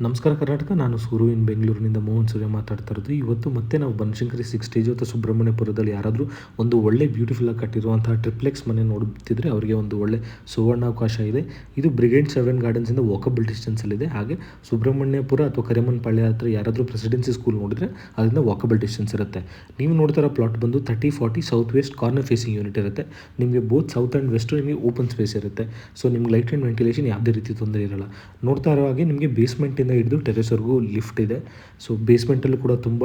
ನಮಸ್ಕಾರ ಕರ್ನಾಟಕ. ನಾನು ಸೂರು ಇನ್ ಬೆಂಗಳೂರಿನಿಂದ ಮೋಹನ್ ಸೂರ್ಯ ಮಾತಾಡ್ತಾ ಇರೋದು. ಇವತ್ತು ಮತ್ತೆ ನಾವು ಬನಶಂಕರಿ 6 ಸ್ಟೇಜ್ ಅಥವಾ ಸುಬ್ರಹ್ಮಣ್ಯಪುರದಲ್ಲಿ ಯಾರಾದರೂ ಒಂದು ಒಳ್ಳೆ ಬ್ಯೂಟಿಫುಲ್ಲಾಗಿ ಕಟ್ಟಿರುವಂತಹ ಟ್ರಿಪ್ಲೆಕ್ಸ್ ಮನೆ ನೋಡುತ್ತಿದ್ದರೆ ಅವರಿಗೆ ಒಂದು ಒಳ್ಳೆ ಸುವರ್ಣಾವಕಾಶ ಇದೆ. ಇದು ಬ್ರಿಗೇಡ್ 7 ಗಾರ್ಡನ್ಸಿಂದ ವಾಕಬಲ್ ಡಿಸ್ಟೆನ್ಸಲ್ಲಿದೆ. ಹಾಗೆ ಸುಬ್ರಹ್ಮಣ್ಯಪುರ ಅಥವಾ ಕರಿಮನ್ಪಾಳ್ಯ ಹತ್ರ ಯಾರಾದರೂ ಪ್ರೆಸಿಡೆನ್ಸಿ ಸ್ಕೂಲ್ ನೋಡಿದರೆ ಅದರಿಂದ ವಾಕಬಲ್ ಡಿಸ್ಟೆನ್ಸ್ ಇರುತ್ತೆ. ನೀವು ನೋಡ್ತಿರೋ ಪ್ಲಾಟ್ ಬಂದು 30-40 south west corner facing unit ಇರುತ್ತೆ. ನಿಮಗೆ ಬೋತ್ ಸೌತ್ ಆ್ಯಂಡ್ ವೆಸ್ಟು ನಿಮಗೆ ಓಪನ್ ಸ್ಪೇಸ್ ಇರುತ್ತೆ. ಸೊ ನಿಮ್ಗೆ ಲೈಟ್ ಆ್ಯಂಡ್ ವೆಂಟಿಲೇಷನ್ ಯಾವುದೇ ರೀತಿ ತೊಂದರೆ ಇರಲ್ಲ. ನೋಡ್ತಾ ಇರೋ ಹಾಗೆ ನಿಮಗೆ ಬೇಸ್ಮೆಂಟಿಂದ ಹಿಡಿದು ಟೆರೆಸ್ವರೆಗೂ ಲಿಫ್ಟ್ ಇದೆ. ಸೊ ಬೇಸ್ಮೆಂಟಲ್ಲೂ ಕೂಡ ತುಂಬ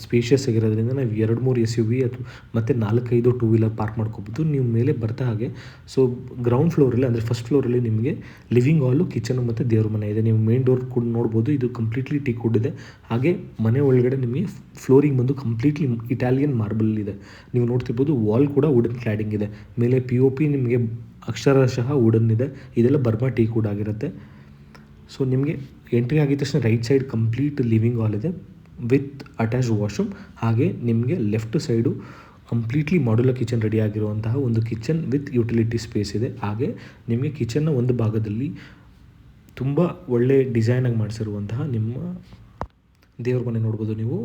ಸ್ಪೇಷಿಯಸ್ ಆಗಿರೋದ್ರಿಂದ ನಾವು 2-3 SUV ಅಥವಾ ಮತ್ತು 4-5 ಟೂ ವೀಲರ್ ಪಾರ್ಕ್ ಮಾಡ್ಕೋಬೋದು. ನೀವು ಮೇಲೆ ಬರ್ತಾ ಹಾಗೆ ಸೊ ಗ್ರೌಂಡ್ ಫ್ಲೋರಲ್ಲಿ ಅಂದರೆ ಫಸ್ಟ್ ಫ್ಲೋರಲ್ಲಿ ನಿಮಗೆ ಲಿವಿಂಗ್ ಹಾಲು, ಕಿಚನು ಮತ್ತು ದೇವ್ರ ಮನೆ ಇದೆ. ನೀವು ಮೇನ್ ಡೋರ್ ಕೂಡ ನೋಡ್ಬೋದು. ಇದು ಕಂಪ್ಲೀಟ್ಲಿ ಟೀಕ್ ವುಡ್ ಇದೆ. ಹಾಗೆ ಮನೆ ಒಳಗಡೆ ನಿಮಗೆ ಫ್ಲೋರಿಂಗ್ ಬಂದು ಕಂಪ್ಲೀಟ್ಲಿ ಇಟಾಲಿಯನ್ ಮಾರ್ಬಲ್ ಇದೆ. ನೀವು ನೋಡ್ತಿರ್ಬೋದು ವಾಲ್ ಕೂಡ ವುಡನ್ ಕ್ಲಾಡಿಂಗ್ ಇದೆ. ಮೇಲೆ POP ನಿಮಗೆ ಅಕ್ಷರಶಃ ವುಡನ್ ಇದೆ. ಇದೆಲ್ಲ ಬರ್ಮಾ ಟೀಕ್ ವುಡ್ ಆಗಿರುತ್ತೆ. ಸೊ ನಿಮಗೆ ಎಂಟ್ರಿ ಆಗಿದ ತಕ್ಷಣ ರೈಟ್ ಸೈಡ್ ಕಂಪ್ಲೀಟ್ ಲಿವಿಂಗ್ ಹಾಲ್ ಇದೆ ವಿತ್ ಅಟ್ಯಾಚ್ ವಾಶ್ರೂಮ್. ಹಾಗೆ ನಿಮಗೆ left side completely modular kitchen ready ಆಗಿರುವಂತಹ ಒಂದು ಕಿಚನ್ ವಿತ್ ಯುಟಿಲಿಟಿ ಸ್ಪೇಸ್ ಇದೆ. ಹಾಗೆ ನಿಮಗೆ ಕಿಚನ್ನ ಒಂದು ಭಾಗದಲ್ಲಿ ತುಂಬ ಒಳ್ಳೆ ಡಿಸೈನಾಗಿ ಮಾಡಿಸಿರುವಂತಹ ನಿಮ್ಮ ದೇವ್ರ ಮನೆ ನೋಡ್ಬೋದು ನೀವು.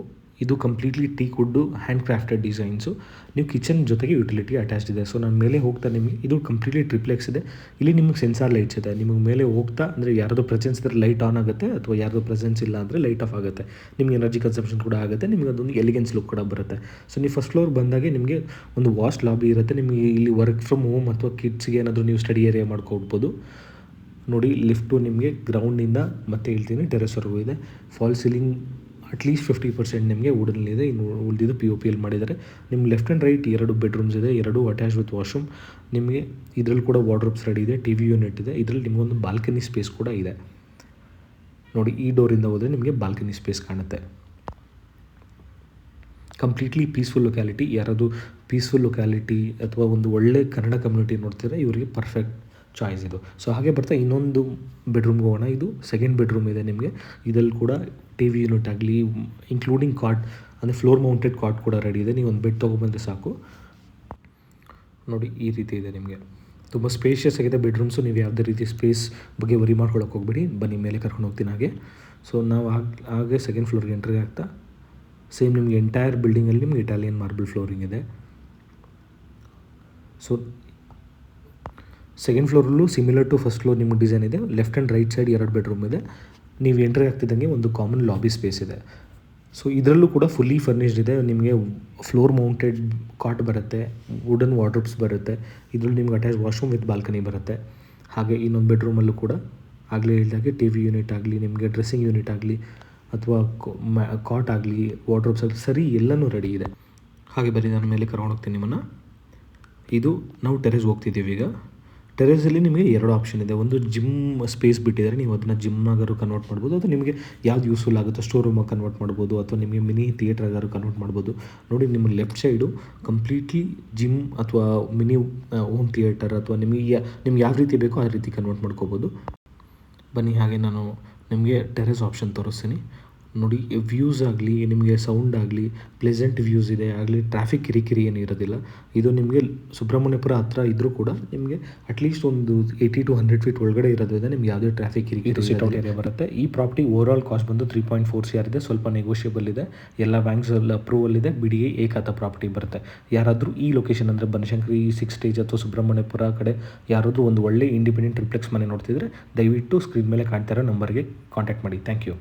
ಇದು completely teak wood hand crafted designs. ನೀವು ಕಿಚನ್ ಜೊತೆಗೆ ಯುಟಿಲಿಟಿ ಅಟ್ಯಾಚ್ಡ್ ಇದೆ. ಸೊ ನಾನು ಮೇಲೆ ಹೋಗ್ತಾ ನಿಮಗೆ ಇದು ಕಂಪ್ಲೀಟ್ಲಿ ಟ್ರಿಪ್ಲೆಕ್ಸ್ ಇದೆ. ಇಲ್ಲಿ ನಿಮಗೆ ಸೆನ್ಸಾರ್ ಲೈಟ್ಸ್ ಇದೆ. ನಿಮಗೆ ಮೇಲೆ ಹೋಗ್ತಾ ಅಂದರೆ ಯಾರದೋ ಪ್ರೆಸೆನ್ಸ್ ಇದ್ದರೆ ಲೈಟ್ ಆನ್ ಆಗುತ್ತೆ, ಅಥವಾ ಯಾರದೋ ಪ್ರೆಸೆನ್ಸ್ ಇಲ್ಲ ಅಂದರೆ ಲೈಟ್ ಆಫ್ ಆಗುತ್ತೆ. ನಿಮಗೆ ಎನರ್ಜಿ ಕನ್ಸಂಪ್ಷನ್ ಕೂಡ ಆಗುತ್ತೆ. ನಿಮಗೆ ಅದೊಂದು ಎಲಿಗೆನ್ಸ್ ಲುಕ್ ಕೂಡ ಬರುತ್ತೆ. ಸೊ ನೀವು ಫಸ್ಟ್ ಫ್ಲೋರ್ ಬಂದಾಗೆ ನಿಮಗೆ ಒಂದು ವಾಶ್ ಲಾಬಿ ಇರುತ್ತೆ. ನಿಮಗೆ ಇಲ್ಲಿ ವರ್ಕ್ ಫ್ರಮ್ ಹೋಮ್ ಅಥವಾ ಕಿಡ್ಸ್ಗೆ ಏನಾದರೂ ನೀವು ಸ್ಟಡಿ ಏರಿಯಾ ಮಾಡ್ಕೊಳ್ಬೋದು. ನೋಡಿ ಲಿಫ್ಟು ನಿಮಗೆ ಗ್ರೌಂಡಿಂದ ಮತ್ತೆ ಹೇಳ್ತೀನಿ ಟೆರೆಸ್ವರೆಗೂ ಇದೆ. ಫಾಲ್ ಸೀಲಿಂಗ್ ಅಟ್ಲೀಸ್ಟ್ 50% ನಿಮಗೆ ವುಡನಲ್ಲಿದೆ. ಇನ್ನು ಉಳಿದಿದ್ದು POPಯಲ್ಲಿ ಮಾಡಿದ್ದಾರೆ. ನಿಮ್ಮ ಲೆಫ್ಟ್ ಆ್ಯಂಡ್ ರೈಟ್ 2 ಬೆಡ್ರೂಮ್ಸ್ ಇದೆ, 2 ಅಟ್ಯಾಚ್ ವಿತ್ ವಾಶ್ರೂಮ್. ನಿಮಗೆ ಇದರಲ್ಲಿ ಕೂಡ ವಾರ್ಡ್ರೋಬ್ಸ್ ರೆಡಿ ಇದೆ, TV ಯೂನಿಟ್ ಇದೆ. ಇದರಲ್ಲಿ ನಿಮಗೊಂದು ಬಾಲ್ಕನಿ ಸ್ಪೇಸ್ ಕೂಡ ಇದೆ. ನೋಡಿ ಈ ಡೋರಿಂದ ಹೋದರೆ ನಿಮಗೆ ಬಾಲ್ಕನಿ ಸ್ಪೇಸ್ ಕಾಣುತ್ತೆ. Completely peaceful locality. ಯಾರಾದರೂ ಪೀಸ್ಫುಲ್ ಲೊಕ್ಯಾಲಿಟಿ ಅಥವಾ ಒಂದು ಒಳ್ಳೆ ಕನ್ನಡ ಕಮ್ಯುನಿಟಿ ನೋಡ್ತಿದ್ರೆ ಇವರಿಗೆ ಪರ್ಫೆಕ್ಟ್ ಚಾಯ್ಸ್ ಇದು. ಸೊ ಹಾಗೆ ಬರ್ತಾ ಇನ್ನೊಂದು ಬೆಡ್ರೂಮ್ಗೆ ಹೋಗೋಣ. ಇದು ಸೆಕೆಂಡ್ ಬೆಡ್ರೂಮ್ ಇದೆ ನಿಮಗೆ. ಇದರಲ್ಲಿ ಕೂಡ TV ಯೂನಿಟ್ ಆಗಲಿ ಇನ್ಕ್ಲೂಡಿಂಗ್ ಕಾಟ್ ಅಂದರೆ ಫ್ಲೋರ್ ಮೌಂಟೆಡ್ ಕಾಟ್ ಕೂಡ ರೆಡಿ ಇದೆ. ನೀವು ಒಂದು ಬೆಡ್ ತೊಗೊಬಂದರೆ ಸಾಕು. ನೋಡಿ ಈ ರೀತಿ ಇದೆ ನಿಮಗೆ. ತುಂಬ ಸ್ಪೇಷಿಯಸ್ ಆಗಿದೆ ಬೆಡ್ರೂಮ್ಸು. ನೀವು ಯಾವುದೇ ರೀತಿ ಸ್ಪೇಸ್ ಬಗ್ಗೆ ವರಿ ಮಾಡ್ಕೊಳಕ್ಕೆ ಹೋಗ್ಬೇಡಿ. ಬನ್ನಿ ಮೇಲೆ ಕರ್ಕೊಂಡು ಹೋಗ್ತೀನಿ ಹಾಗೆ. ಸೊ ನಾವು ಹಾಗೆ ಸೆಕೆಂಡ್ ಫ್ಲೋರ್ಗೆ ಎಂಟ್ರಿ ಆಗ್ತಾ ಸೇಮ್ ನಿಮಗೆ ಎಂಟೈರ್ ಬಿಲ್ಡಿಂಗಲ್ಲಿ ನಿಮಗೆ ಇಟಾಲಿಯನ್ ಮಾರ್ಬಲ್ ಫ್ಲೋರಿಂಗ್ ಇದೆ. ಸೊ ಸೆಕೆಂಡ್ ಫ್ಲೋರಲ್ಲೂ ಸಿಮಿಲರ್ ಟು ಫಸ್ಟ್ ಫ್ಲೋರ್ ನಿಮಗೆ ಡಿಸೈನ್ ಇದೆ. Left and right side 2 bedroom ಇದೆ. ನೀವು ಎಂಟ್ರಿ ಆಗ್ತಿದ್ದಂಗೆ ಒಂದು ಕಾಮನ್ ಲಾಬಿ ಸ್ಪೇಸ್ ಇದೆ. ಸೊ ಇದರಲ್ಲೂ ಕೂಡ ಫುಲ್ಲಿ ಫರ್ನಿಷ್ಡ್ ಇದೆ. ನಿಮಗೆ ಫ್ಲೋರ್ ಮೌಂಟೆಡ್ ಕಾಟ್ ಬರುತ್ತೆ, ವುಡನ್ ವಾರ್ಡ್ರೋಬ್ಸ್ ಬರುತ್ತೆ. ಇದರಲ್ಲಿ ನಿಮ್ಗೆ ಅಟ್ಯಾಚ್ ವಾಶ್ರೂಮ್ ವಿತ್ ಬಾಲ್ಕನಿ ಬರುತ್ತೆ. ಹಾಗೆ ಇನ್ನೊಂದು ಬೆಡ್ರೂಮಲ್ಲೂ ಕೂಡ ಆಗಲೇ ಹೇಳಿದಾಗೆ TV ಯೂನಿಟ್ ಆಗಲಿ, ನಿಮಗೆ ಡ್ರೆಸ್ಸಿಂಗ್ ಯೂನಿಟ್ ಆಗಲಿ ಅಥವಾ ಕಾಟ್ ಆಗಲಿ, ವಾರ್ಡ್ರೋಬ್ಸ್ ಆಗಲಿ ಸರಿ ಎಲ್ಲನೂ ರೆಡಿ ಇದೆ. ಹಾಗೆ ಬರೀ ನಾನು ಮೇಲೆ ಕರ್ಕೊಂಡು ಹೋಗ್ತೀನಿ ನಿಮ್ಮನ್ನು. ಇದು ನಾವು ಟೆರೆಸ್ ಹೋಗ್ತಿದ್ದೀವಿ ಈಗ. ಟೆರೆಸಲ್ಲಿ ನಿಮಗೆ 2 ಆಪ್ಷನ್ ಇದೆ. ಒಂದು ಜಿಮ್ ಸ್ಪೇಸ್ ಬಿಟ್ಟಿದ್ದಾರೆ, ನೀವು ಅದನ್ನು ಜಿಮ್ನಾಗಾದ್ರು ಕನ್ವರ್ಟ್ ಮಾಡ್ಬೋದು, ಅಥವಾ ನಿಮಗೆ ಯಾವ್ದು ಯೂಸ್ಫುಲ್ ಆಗುತ್ತೋ ಸ್ಟೋರ್ ರೂಮಾಗಿ ಕನ್ವರ್ಟ್ ಮಾಡ್ಬೋದು, ಅಥವಾ ನಿಮಗೆ ಮಿನಿ ಥಿಯೇಟ್ರಾಗಾದ್ರು ಕನ್ವರ್ಟ್ ಮಾಡ್ಬೋದು. ನೋಡಿ ನಿಮ್ಮ ಲೆಫ್ಟ್ ಸೈಡು ಕಂಪ್ಲೀಟ್ಲಿ ಜಿಮ್ ಅಥವಾ ಮಿನಿ ಹೋಮ್ ಥಿಯೇಟರ್ ಅಥವಾ ನಿಮಗೆ ಯಾವ ರೀತಿ ಬೇಕೋ ಆ ರೀತಿ ಕನ್ವರ್ಟ್ ಮಾಡ್ಕೋಬೋದು. ಬನ್ನಿ ಹಾಗೆ ನಾನು ನಿಮಗೆ ಟೆರೆಸ್ ಆಪ್ಷನ್ ತೋರಿಸ್ತೀನಿ. ನೋಡಿ ವ್ಯೂಸ್ ಆಗಲಿ, ನಿಮಗೆ ಸೌಂಡ್ ಆಗಲಿ ಪ್ಲೆಸೆಂಟ್ ವ್ಯೂಸ್ ಇದೆ ಆಗಲಿ, ಟ್ರಾಫಿಕ್ ಕಿರಿಕಿರಿ ಏನು ಇರೋದಿಲ್ಲ. ಇದು ನಿಮಗೆ ಸುಬ್ರಹ್ಮಣ್ಯಪುರ ಹತ್ರ ಇದ್ದರೂ ಕೂಡ ನಿಮಗೆ ಅಟ್ಲೀಸ್ಟ್ ಒಂದು 80 to 100 ಫೀಟ್ ಒಳಗಡೆ ಇರೋದ್ರಿಂದ ನಿಮ್ಗೆ ಯಾವುದೇ ಟ್ರಾಫಿಕ್ ಕಿರಿಕಿರಿ ಸಿಟ್ಔಟ್ ಏರಿಯಾ ಬರುತ್ತೆ. ಈ ಪ್ರಾಪರ್ಟಿ ಓವರಾಲ್ ಕಾಸ್ಟ್ ಬಂದು 3.4 CR ಇದೆ. ಸ್ವಲ್ಪ ನೆಗೋಷಿಯಬಲ್ ಇದೆ. ಎಲ್ಲ ಬ್ಯಾಂಕ್ಸಲ್ಲಿ ಅಪ್ರೂವಲ್ ಇದೆ. BDA ಏಕಾತ ಪ್ರಾಪರ್ಟಿ ಬರುತ್ತೆ. ಯಾರಾದರೂ ಈ ಲೊಕೇಶನ್ ಅಂದರೆ ಬನಶಂಕರಿ 6 ಸ್ಟೇಜ್ ಅಥವಾ ಸುಬ್ರಹ್ಮಣ್ಯಪುರ ಕಡೆ ಯಾರಾದರೂ ಒಂದು ಒಳ್ಳೆ ಇಂಡಿಪೆಂಡೆಂಟ್ ಟ್ರಿಪ್ಲೆಕ್ಸ್ ಮನೆ ನೋಡ್ತಿದ್ರೆ ದಯವಿಟ್ಟು ಸ್ಕ್ರೀನ್ ಮೇಲೆ ಕಾಣ್ತಾ ಇರೋ ನಂಬರ್ಗೆ ಕಾಂಟ್ಯಾಕ್ಟ್ ಮಾಡಿ. Thank you.